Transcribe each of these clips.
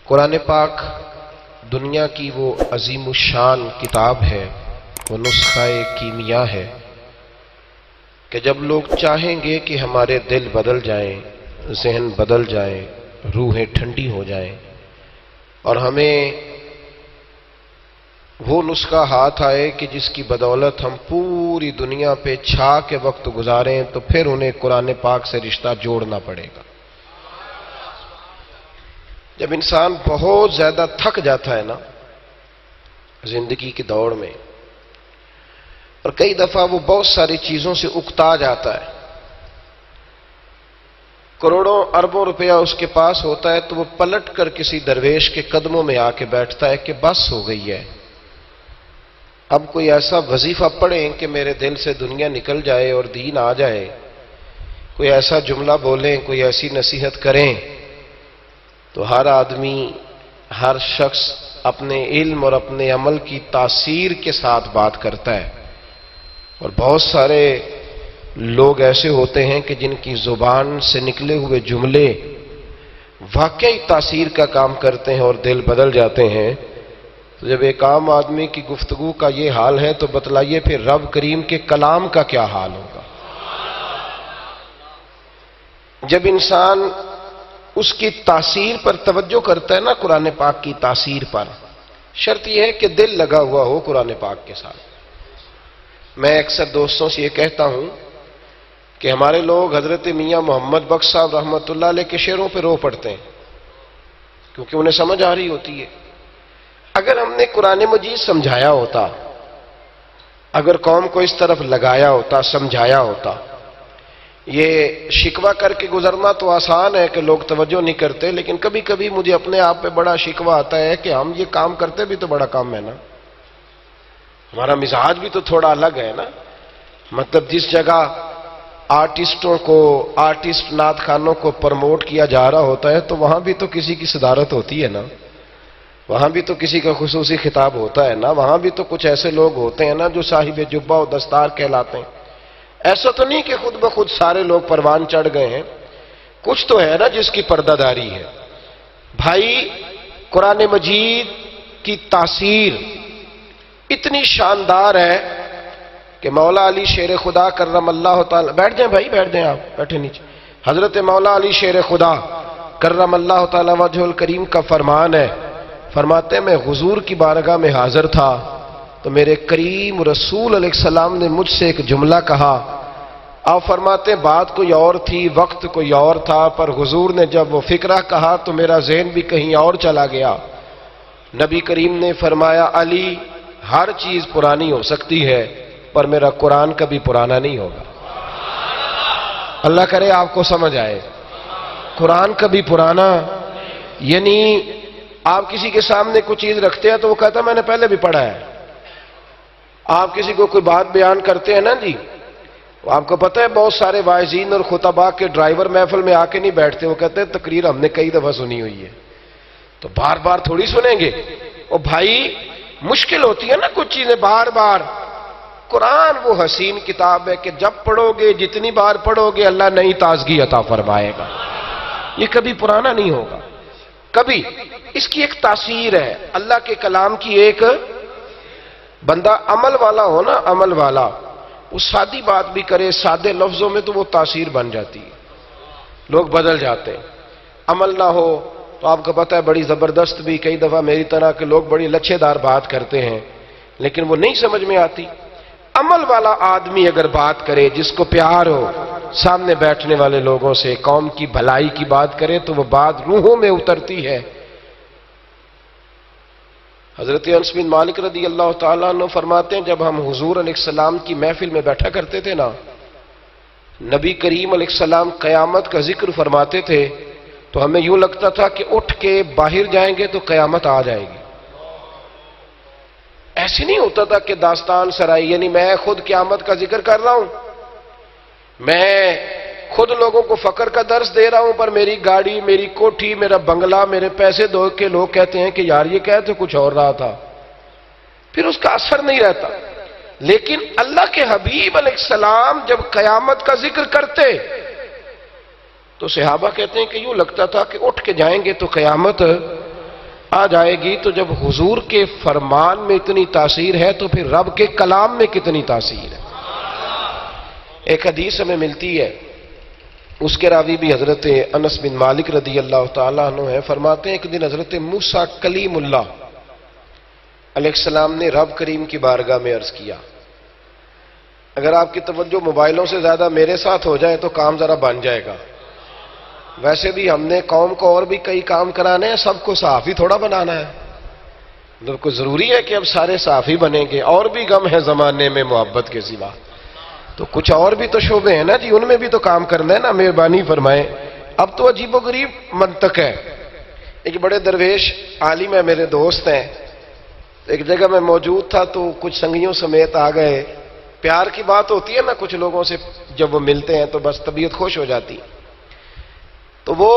قرآن پاک دنیا کی وہ عظیم الشان کتاب ہے، وہ نسخہ کیمیا ہے کہ جب لوگ چاہیں گے کہ ہمارے دل بدل جائیں، ذہن بدل جائیں، روحیں ٹھنڈی ہو جائیں اور ہمیں وہ نسخہ ہاتھ آئے کہ جس کی بدولت ہم پوری دنیا پہ چھا کے وقت گزاریں، تو پھر انہیں قرآن پاک سے رشتہ جوڑنا پڑے گا۔ جب انسان بہت زیادہ تھک جاتا ہے نا زندگی کی دوڑ میں، اور کئی دفعہ وہ بہت ساری چیزوں سے اکتا جاتا ہے، کروڑوں اربوں روپیہ اس کے پاس ہوتا ہے، تو وہ پلٹ کر کسی درویش کے قدموں میں آ کے بیٹھتا ہے کہ بس ہو گئی ہے، اب کوئی ایسا وظیفہ پڑھیں کہ میرے دل سے دنیا نکل جائے اور دین آ جائے، کوئی ایسا جملہ بولیں، کوئی ایسی نصیحت کریں۔ تو ہر آدمی، ہر شخص اپنے علم اور اپنے عمل کی تاثیر کے ساتھ بات کرتا ہے، اور بہت سارے لوگ ایسے ہوتے ہیں کہ جن کی زبان سے نکلے ہوئے جملے واقعی تاثیر کا کام کرتے ہیں اور دل بدل جاتے ہیں۔ تو جب ایک عام آدمی کی گفتگو کا یہ حال ہے تو بتلائیے پھر رب کریم کے کلام کا کیا حال ہوگا۔ جب انسان اس کی تاثیر پر توجہ کرتا ہے نا، قرآن پاک کی تاثیر پر، شرط یہ ہے کہ دل لگا ہوا ہو قرآن پاک کے ساتھ۔ میں اکثر دوستوں سے یہ کہتا ہوں کہ ہمارے لوگ حضرت میاں محمد بخش صاحب رحمۃ اللہ علیہ کے شعروں پہ رو پڑتے ہیں کیونکہ انہیں سمجھ آ رہی ہوتی ہے۔ اگر ہم نے قرآن مجید سمجھایا ہوتا، اگر قوم کو اس طرف لگایا ہوتا، سمجھایا ہوتا، یہ شکوہ کر کے گزرنا تو آسان ہے کہ لوگ توجہ نہیں کرتے، لیکن کبھی کبھی مجھے اپنے آپ پہ بڑا شکوہ آتا ہے کہ ہم یہ کام کرتے بھی تو بڑا کام ہے نا، ہمارا مزاج بھی تو تھوڑا الگ ہے نا۔ مطلب جس جگہ آرٹسٹوں کو، آرٹسٹ نعت خوانوں کو پروموٹ کیا جا رہا ہوتا ہے تو وہاں بھی تو کسی کی صدارت ہوتی ہے نا، وہاں بھی تو کسی کا خصوصی خطاب ہوتا ہے نا، وہاں بھی تو کچھ ایسے لوگ ہوتے ہیں نا جو صاحب جبہ و دستار کہلاتے ہیں۔ ایسا تو نہیں کہ خود بخود سارے لوگ پروان چڑھ گئے ہیں، کچھ تو ہے نا جس کی پردہ داری ہے۔ بھائی قرآن مجید کی تاثیر اتنی شاندار ہے کہ مولا علی شیر خدا کرم اللہ تعالی، بیٹھ جائیں بھائی، بیٹھ جائیں، آپ بیٹھے نیچے۔ حضرت مولا علی شیر خدا کرم اللہ تعالی وجہ الکریم کا فرمان ہے، فرماتے ہیں میں حضور کی بارگاہ میں حاضر تھا تو میرے کریم رسول علیہ السلام نے مجھ سے ایک جملہ کہا۔ آپ فرماتے ہیں بات کوئی اور تھی، وقت کوئی اور تھا، پر حضور نے جب وہ فکرہ کہا تو میرا ذہن بھی کہیں اور چلا گیا۔ نبی کریم نے فرمایا علی ہر چیز پرانی ہو سکتی ہے پر میرا قرآن کبھی پرانا نہیں ہوگا۔ اللہ کرے آپ کو سمجھ آئے، قرآن کبھی پرانا، یعنی آپ کسی کے سامنے کوئی چیز رکھتے ہیں تو وہ کہتا ہے میں نے پہلے بھی پڑھا ہے۔ آپ کسی کو کوئی بات بیان کرتے ہیں نا جی، آپ کو پتہ ہے بہت سارے واعظین اور خطباء کے ڈرائیور محفل میں آ کے نہیں بیٹھتے، وہ کہتے ہیں تقریر ہم نے کئی دفعہ سنی ہوئی ہے، تو بار بار تھوڑی سنیں گے۔ اور بھائی مشکل ہوتی ہے نا کچھ چیزیں بار بار۔ قرآن وہ حسین کتاب ہے کہ جب پڑھو گے، جتنی بار پڑھو گے، اللہ نئی تازگی عطا فرمائے گا، یہ کبھی پرانا نہیں ہوگا کبھی۔ اس کی ایک تاثیر ہے، اللہ کے کلام کی ایک، بندہ عمل والا ہو نا، عمل والا، وہ سادی بات بھی کرے سادے لفظوں میں تو وہ تاثیر بن جاتی ہے، لوگ بدل جاتے ہیں۔ عمل نہ ہو تو آپ کو پتہ ہے بڑی زبردست بھی کئی دفعہ میری طرح کے لوگ بڑی لچھے دار بات کرتے ہیں لیکن وہ نہیں سمجھ میں آتی۔ عمل والا آدمی اگر بات کرے، جس کو پیار ہو سامنے بیٹھنے والے لوگوں سے، قوم کی بھلائی کی بات کرے تو وہ بات روحوں میں اترتی ہے۔ حضرت انس بن مالک رضی اللہ تعالیٰ عنہ فرماتے ہیں جب ہم حضور علیہ السلام کی محفل میں بیٹھا کرتے تھے نا، نبی کریم علیہ السلام قیامت کا ذکر فرماتے تھے تو ہمیں یوں لگتا تھا کہ اٹھ کے باہر جائیں گے تو قیامت آ جائے گی۔ ایسے نہیں ہوتا تھا کہ داستان سرائی، یعنی میں خود قیامت کا ذکر کر رہا ہوں، میں خود لوگوں کو فقر کا درس دے رہا ہوں، پر میری گاڑی، میری کوٹھی، میرا بنگلہ، میرے پیسے دو کے لوگ کہتے ہیں کہ یار یہ کہتے کچھ اور رہا تھا، پھر اس کا اثر نہیں رہتا۔ لیکن اللہ کے حبیب علیہ السلام جب قیامت کا ذکر کرتے تو صحابہ کہتے ہیں کہ یوں لگتا تھا کہ اٹھ کے جائیں گے تو قیامت آ جائے گی تو جب حضور کے فرمان میں اتنی تاثیر ہے تو پھر رب کے کلام میں کتنی تاثیر ہے۔ ایک حدیث ہمیں ملتی ہے، اس کے راوی بھی حضرت انس بن مالک رضی اللہ تعالیٰ عنہ ہیں، فرماتے ہیں ایک دن حضرت موسیٰ کلیم اللہ علیہ السلام نے رب کریم کی بارگاہ میں عرض کیا۔ اگر آپ کی توجہ موبائلوں سے زیادہ میرے ساتھ ہو جائے تو کام ذرا بن جائے گا۔ ویسے بھی ہم نے قوم کو اور بھی کئی کام کرانے ہیں، سب کو صحافی تھوڑا بنانا ہے۔ مطلب کوئی ضروری ہے کہ اب سارے صحافی بنیں گے؟ اور بھی غم ہے زمانے میں محبت کے سوا، تو کچھ اور بھی تو شعبے ہیں نا جی، ان میں بھی تو کام کرنا ہے نا، مہربانی فرمائیں۔ اب تو عجیب و غریب منطق ہے۔ ایک بڑے درویش عالم ہے، میرے دوست ہیں، ایک جگہ میں موجود تھا تو کچھ سنگیوں سمیت آ گئے۔ پیار کی بات ہوتی ہے نا، کچھ لوگوں سے جب وہ ملتے ہیں تو بس طبیعت خوش ہو جاتی۔ تو وہ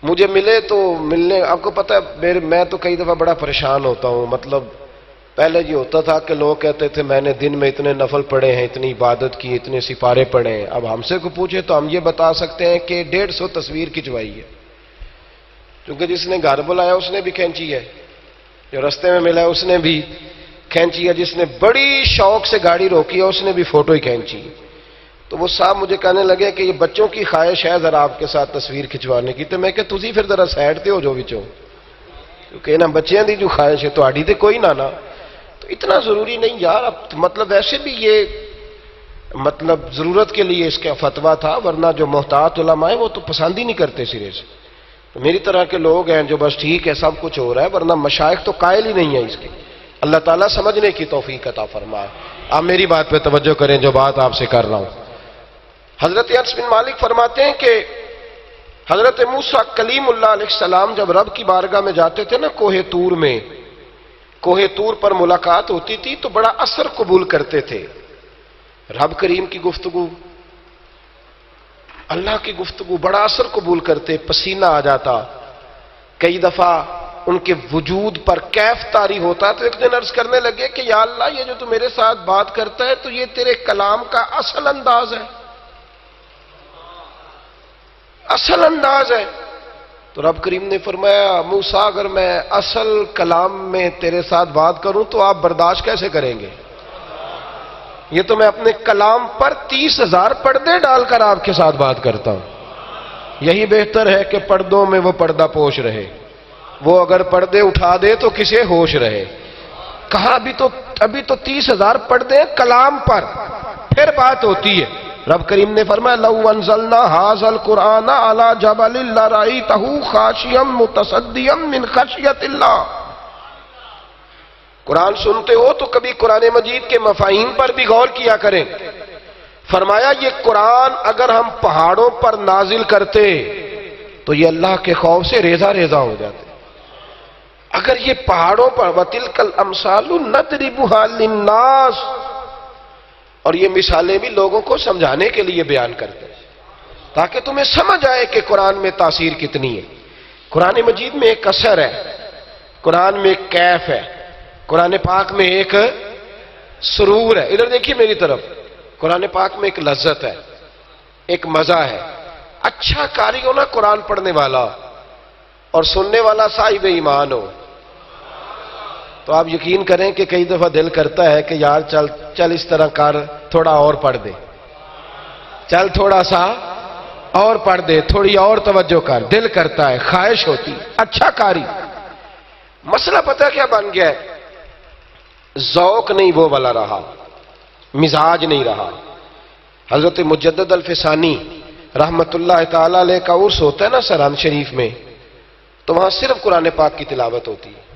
مجھے ملے تو ملنے، آپ کو پتہ ہے میں تو کئی دفعہ بڑا پریشان ہوتا ہوں۔ مطلب پہلے یہ ہوتا تھا کہ لوگ کہتے تھے میں نے دن میں اتنے نفل پڑھے ہیں، اتنی عبادت کی، اتنے سپارے پڑھے ہیں۔ اب ہم سے کو پوچھے تو ہم یہ بتا سکتے ہیں کہ 150 تصویر کھنچوائی ہے، کیونکہ جس نے گھر بلایا اس نے بھی کھینچی ہے، جو رستے میں ملا ہے اس نے بھی کھینچی ہے، جس نے بڑی شوق سے گاڑی روکی ہے اس نے بھی فوٹو ہی کھینچی۔ تو وہ صاحب مجھے کہنے لگے کہ یہ بچوں کی خواہش ہے ذرا آپ کے ساتھ تصویر کھنچوانے کی۔ تو میں کہ تسی پھر ذرا سائڈ تے ہو جو وچوں، کیونکہ انہاں بچیاں دی جو خواہش ہے تہاڈی تے کوئی نہ تو اتنا ضروری نہیں یار۔ اب مطلب ویسے بھی یہ مطلب ضرورت کے لیے اس کا فتویٰ تھا، ورنہ جو محتاط علماء ہیں وہ تو پسند ہی نہیں کرتے سرے سے۔ تو میری طرح کے لوگ ہیں جو بس ٹھیک ہے سب کچھ ہو رہا ہے، ورنہ مشائخ تو قائل ہی نہیں ہے اس کے۔ اللہ تعالیٰ سمجھنے کی توفیق عطا فرمائے۔ آپ میری بات پہ توجہ کریں جو بات آپ سے کر رہا ہوں۔ حضرت انس بن مالک فرماتے ہیں کہ حضرت موسیٰ کلیم اللہ علیہ السلام جب رب کی بارگاہ میں جاتے تھے نا کوہ طور میں، کوہ طور پر ملاقات ہوتی تھی تو بڑا اثر قبول کرتے تھے۔ رب کریم کی گفتگو، اللہ کی گفتگو بڑا اثر قبول کرتے، پسینہ آ جاتا۔ کئی دفعہ ان کے وجود پر کیف طاری ہوتا۔ تو ایک دن عرض کرنے لگے کہ یا اللہ یہ جو تو میرے ساتھ بات کرتا ہے تو یہ تیرے کلام کا اصل انداز ہے، اصل انداز ہے۔ تو رب کریم نے فرمایا موسیٰ اگر میں اصل کلام میں تیرے ساتھ بات کروں تو آپ برداشت کیسے کریں گے؟ یہ تو میں اپنے کلام پر 30,000 پردے ڈال کر آپ کے ساتھ بات کرتا ہوں۔ یہی بہتر ہے کہ پردوں میں وہ پردہ پوش رہے، وہ اگر پردے اٹھا دے تو کسے ہوش رہے۔ کہا ابھی تو 30,000 پردے کلام پر، پھر بات ہوتی ہے۔ رب کریم نے فرمایا لو انزلنا ھذا القرآن علی جبل لرأیتہ خاشعا متصدعا من خشیۃ اللہ۔ قرآن سنتے ہو تو کبھی قرآن مجید کے مفاہیم پر بھی غور کیا کریں۔ فرمایا یہ قرآن اگر ہم پہاڑوں پر نازل کرتے تو یہ اللہ کے خوف سے ریزہ ریزہ ہو جاتے۔ اگر یہ پہاڑوں پر وَتِلْكَ الْأَمْثَالُ نَضْرِبُهَا لِلنَّاسِ، اور یہ مثالیں بھی لوگوں کو سمجھانے کے لیے بیان کرتے ہیں تاکہ تمہیں سمجھ آئے کہ قرآن میں تاثیر کتنی ہے۔ قرآن مجید میں ایک اثر ہے، قرآن میں ایک کیف ہے، قرآن پاک میں ایک سرور ہے۔ ادھر دیکھیے میری طرف، قرآن پاک میں ایک لذت ہے، ایک مزہ ہے۔ اچھا قاری ہو نا قرآن پڑھنے والا اور سننے والا صاحب ایمان ہو تو آپ یقین کریں کہ کئی دفعہ دل کرتا ہے کہ یار چل اس طرح کر، تھوڑا اور پڑھ دے، چل تھوڑا سا اور پڑھ دے، تھوڑی اور توجہ کر، دل کرتا ہے، خواہش ہوتی۔ اچھا قاری، مسئلہ پتہ کیا بن گیا ہے؟ ذوق نہیں وہ والا رہا، مزاج نہیں رہا۔ حضرت مجدد الفسانی رحمت اللہ تعالی علیہ کا عرس ہوتا ہے نا سرہند شریف میں، تو وہاں صرف قرآن پاک کی تلاوت ہوتی ہے،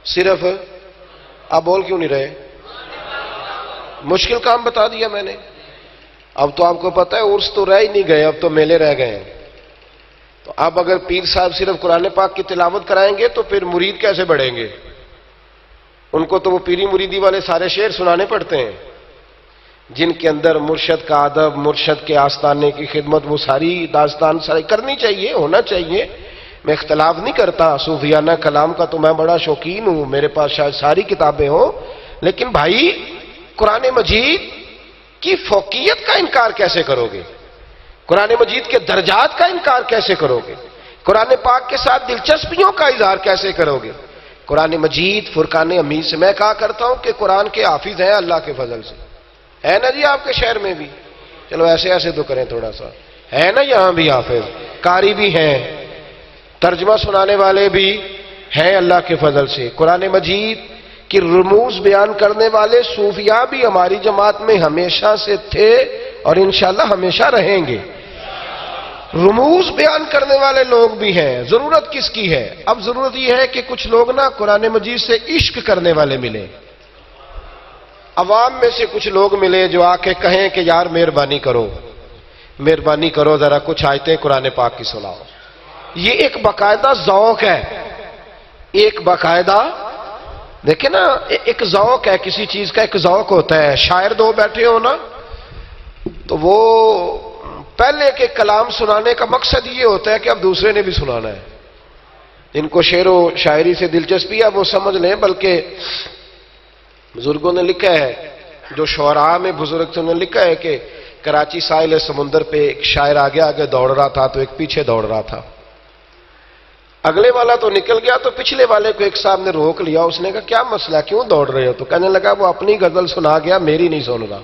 صرف۔ آپ بول کیوں نہیں رہے؟ مشکل کام بتا دیا میں نے۔ اب تو آپ کو پتہ ہے عرس تو رہ ہی نہیں گئے، اب تو میلے رہ گئے ہیں۔ تو اب اگر پیر صاحب صرف قرآن پاک کی تلاوت کرائیں گے تو پھر مرید کیسے بڑھیں گے؟ ان کو تو وہ پیری مریدی والے سارے شعر سنانے پڑتے ہیں جن کے اندر مرشد کا ادب، مرشد کے آستانے کی خدمت، وہ ساری داستان ساری کرنی چاہیے، ہونا چاہیے۔ میں اختلاف نہیں کرتا، صوفیانہ کلام کا تو میں بڑا شوقین ہوں، میرے پاس شاید ساری کتابیں ہوں، لیکن بھائی قرآن مجید کی فوقیت کا انکار کیسے کرو گے؟ قرآن مجید کے درجات کا انکار کیسے کرو گے؟ قرآن پاک کے ساتھ دلچسپیوں کا اظہار کیسے کرو گے؟ قرآن مجید فرقان حمید سے میں کہا کرتا ہوں کہ قرآن کے حافظ ہیں اللہ کے فضل سے، ہے نا جی آپ کے شہر میں بھی؟ چلو ایسے ایسے تو کریں تھوڑا سا، ہے نا یہاں بھی حافظ، قاری بھی ہیں، ترجمہ سنانے والے بھی ہیں اللہ کے فضل سے۔ قرآن مجید کی رموز بیان کرنے والے صوفیاء بھی ہماری جماعت میں ہمیشہ سے تھے اور انشاءاللہ ہمیشہ رہیں گے۔ رموز بیان کرنے والے لوگ بھی ہیں۔ ضرورت کس کی ہے؟ اب ضرورت یہ ہے کہ کچھ لوگ نا قرآن مجید سے عشق کرنے والے ملے، عوام میں سے کچھ لوگ ملے جو آ کے کہیں کہ یار مہربانی کرو ذرا کچھ آیتیں قرآن پاک کی سناؤ۔ یہ ایک باقاعدہ ذوق ہے، ایک باقاعدہ دیکھیں نا، ایک ذوق ہے کسی چیز کا، ایک ذوق ہوتا ہے۔ شاعر دو بیٹھے ہو نا تو وہ پہلے کے کلام سنانے کا مقصد یہ ہوتا ہے کہ اب دوسرے نے بھی سنانا ہے۔ ان کو شعر و شاعری سے دلچسپی ہے وہ سمجھ لیں، بلکہ بزرگوں نے لکھا ہے، جو شعراء میں بزرگ تھے انہوں نے لکھا ہے کہ کراچی ساحل سمندر پہ ایک شاعر آگے آگے دوڑ رہا تھا تو ایک پیچھے دوڑ رہا تھا، اگلے والا تو نکل گیا تو پچھلے والے کو ایک صاحب نے روک لیا، اس نے کہا کیا مسئلہ، کیوں دوڑ رہے ہو؟ تو کہنے لگا وہ اپنی غزل سنا گیا، میری نہیں سن رہا،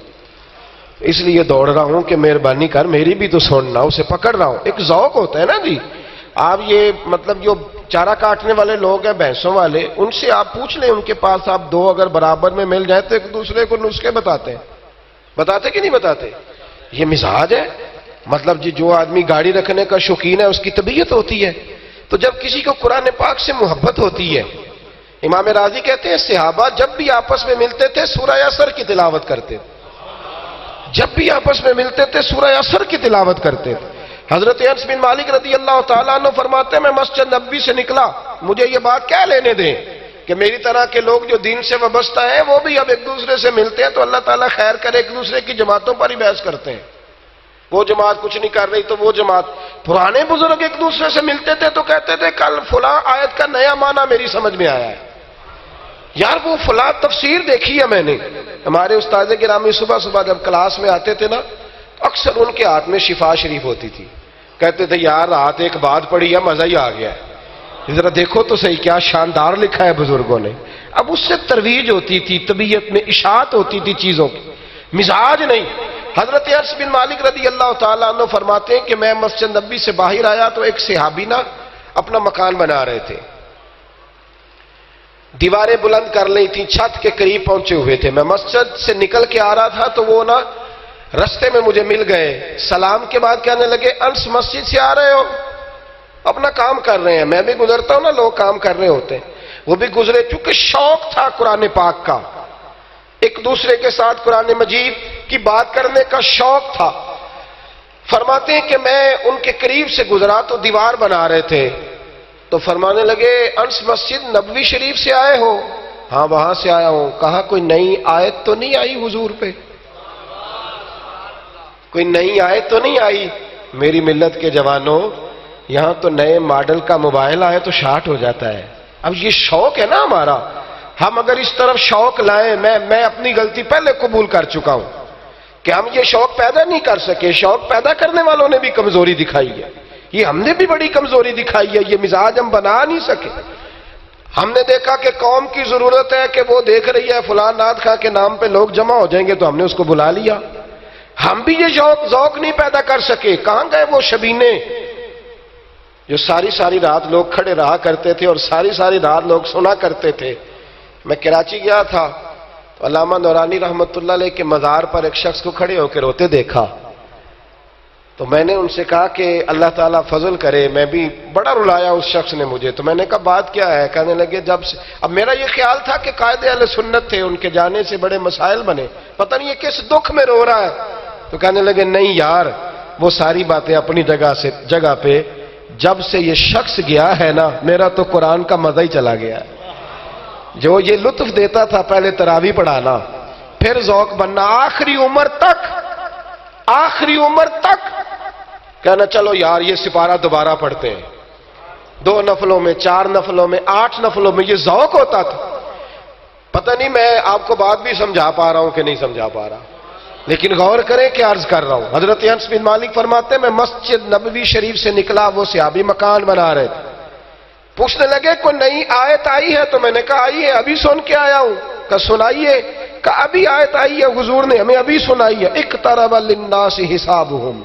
اس لیے دوڑ رہا ہوں کہ مہربانی کر میری بھی تو سننا، اسے پکڑ رہا ہوں۔ ایک ذوق ہوتا ہے نا جی۔ آپ یہ مطلب جو چارہ کاٹنے والے لوگ ہیں بھینسوں والے، ان سے آپ پوچھ لیں، ان کے پاس آپ دو اگر برابر میں مل جائیں تو ایک دوسرے کو نسخے بتاتے کہ نہیں بتاتے؟ یہ مزاج ہے۔ مطلب جی جو آدمی گاڑی رکھنے کا شوقین ہے اس کی طبیعت ہوتی ہے، تو جب کسی کو قرآن پاک سے محبت ہوتی ہے، امام راضی کہتے ہیں صحابہ جب بھی آپس میں ملتے تھے سورہ عصر کی تلاوت کرتے تھے، جب بھی آپس میں ملتے تھے سورہ عصر کی تلاوت کرتے تھے۔ حضرت انس بن مالک رضی اللہ تعالیٰ عنہ فرماتے ہیں میں مسجد نبوی سے نکلا، مجھے یہ بات کیا لینے دیں کہ میری طرح کے لوگ جو دین سے وابستہ ہیں وہ بھی اب ایک دوسرے سے ملتے ہیں تو اللہ تعالیٰ خیر کرے، ایک دوسرے کی جماعتوں پر ہی بحث کرتے ہیں، وہ جماعت کچھ نہیں کر رہی تو وہ جماعت۔ پرانے بزرگ ایک دوسرے سے ملتے تھے تو کہتے تھے کل فلاں آیت کا نیا معنی میری سمجھ میں آیا ہے، یار وہ فلاں تفسیر دیکھی ہے میں نے۔ ہمارے استاد گرامی صبح صبح جب کلاس میں آتے تھے نا اکثر ان کے ہاتھ میں شفا شریف ہوتی تھی، کہتے تھے یار رات ایک بات پڑھی ہے مزہ ہی آ گیا ہے، ذرا دیکھو تو صحیح کیا شاندار لکھا ہے بزرگوں نے۔ اب اس سے ترویج ہوتی تھی، طبیعت میں اشاعت ہوتی تھی چیزوں کی، مزاج نہیں۔ حضرت انس بن مالک رضی اللہ تعالیٰ عنہ فرماتے ہیں کہ میں مسجد نبوی سے باہر آیا تو ایک صحابی نا اپنا مکان بنا رہے تھے، دیواریں بلند کر لی تھی، چھت کے قریب پہنچے ہوئے تھے، میں مسجد سے نکل کے آ رہا تھا تو وہ نا رستے میں مجھے مل گئے، سلام کے بعد کہنے لگے انس مسجد سے آ رہے ہو؟ اپنا کام کر رہے ہیں، میں بھی گزرتا ہوں نا لوگ کام کر رہے ہوتے ہیں، وہ بھی گزرے، چونکہ شوق تھا قرآن پاک کا، ایک دوسرے کے ساتھ قرآن مجید کی بات کرنے کا شوق تھا۔ فرماتے ہیں کہ میں ان کے قریب سے گزرا تو دیوار بنا رہے تھے تو فرمانے لگے انس مسجد نبوی شریف سے آئے ہو؟ ہاں وہاں سے آیا ہوں۔ کہا کوئی نئی آیت تو نہیں آئی حضور پہ؟ کوئی نئی آیت تو نہیں آئی؟ میری ملت کے جوانوں یہاں تو نئے ماڈل کا موبائل آئے تو شارٹ ہو جاتا ہے۔ اب یہ شوق ہے نا ہمارا، ہم اگر اس طرف شوق لائیں، میں اپنی غلطی پہلے قبول کر چکا ہوں کہ ہم یہ شوق پیدا نہیں کر سکے، شوق پیدا کرنے والوں نے بھی کمزوری دکھائی ہے، یہ ہم نے بھی بڑی کمزوری دکھائی ہے، یہ مزاج ہم بنا نہیں سکے۔ ہم نے دیکھا کہ قوم کی ضرورت ہے کہ وہ دیکھ رہی ہے فلاں نعت خواں کے نام پہ لوگ جمع ہو جائیں گے تو ہم نے اس کو بلا لیا، ہم بھی یہ ذوق نہیں پیدا کر سکے۔ کہاں گئے وہ شبینے جو ساری رات لوگ کھڑے رہا کرتے تھے اور ساری رات لوگ سنا کرتے تھے؟ میں کراچی گیا تھا تو علامہ نورانی رحمت اللہ علیہ کے مزار پر ایک شخص کو کھڑے ہو کے روتے دیکھا، تو میں نے ان سے کہا کہ اللہ تعالیٰ فضل کرے، میں بھی بڑا رلایا اس شخص نے مجھے، تو میں نے کہا بات کیا ہے؟ کہنے لگے جب سے، اب میرا یہ خیال تھا کہ قائد اہل سنت تھے، ان کے جانے سے بڑے مسائل بنے، پتہ نہیں یہ کس دکھ میں رو رہا ہے، تو کہنے لگے نہیں یار وہ ساری باتیں اپنی جگہ پہ، جب سے یہ شخص گیا ہے نا میرا تو قرآن کا مزہ ہی چلا گیا ہے، جو یہ لطف دیتا تھا پہلے تراویح پڑھانا، پھر ذوق بننا، آخری عمر تک کہنا چلو یار یہ سپارہ دوبارہ پڑھتے ہیں، 2 نفلوں میں، 4 نفلوں میں، 8 نفلوں میں، یہ ذوق ہوتا تھا۔ پتہ نہیں میں آپ کو بات بھی سمجھا پا رہا ہوں کہ نہیں سمجھا پا رہا، لیکن غور کریں کہ عرض کر رہا ہوں، حضرت انس بن مالک فرماتے ہیں میں مسجد نبوی شریف سے نکلا، وہ صحابی مکان بنا رہے تھے، پوچھنے لگے کوئی نئی آیت آئی ہے؟ تو میں نے کہا آئی ہے، ابھی سن کے آیا ہوں۔ کہا سنائیے؟ کہا ابھی آیت آئی ہے، حضور نے ہمیں ابھی سنائی ہے، اقترب للناس حسابهم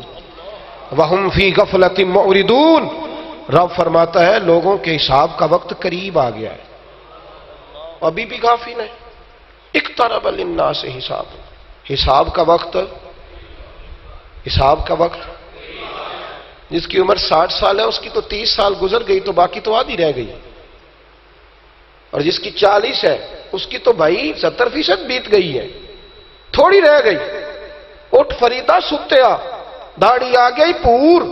وهم فی غفلۃ معرضون۔ رب فرماتا ہے لوگوں کے حساب کا وقت قریب آ گیا ہے، ابھی بھی غافل ہیں۔ اقترب للناس حسابهم، حساب کا وقت، حساب کا وقت، جس کی عمر 60 سال ہے اس کی تو 30 سال گزر گئی، تو باقی تو آدھی رہ گئی، اور جس کی 40 ہے اس کی تو بھائی 70% بیت گئی ہے، تھوڑی رہ گئی۔ اٹھ فریدا ستے آ، داڑھی آ گئی پور،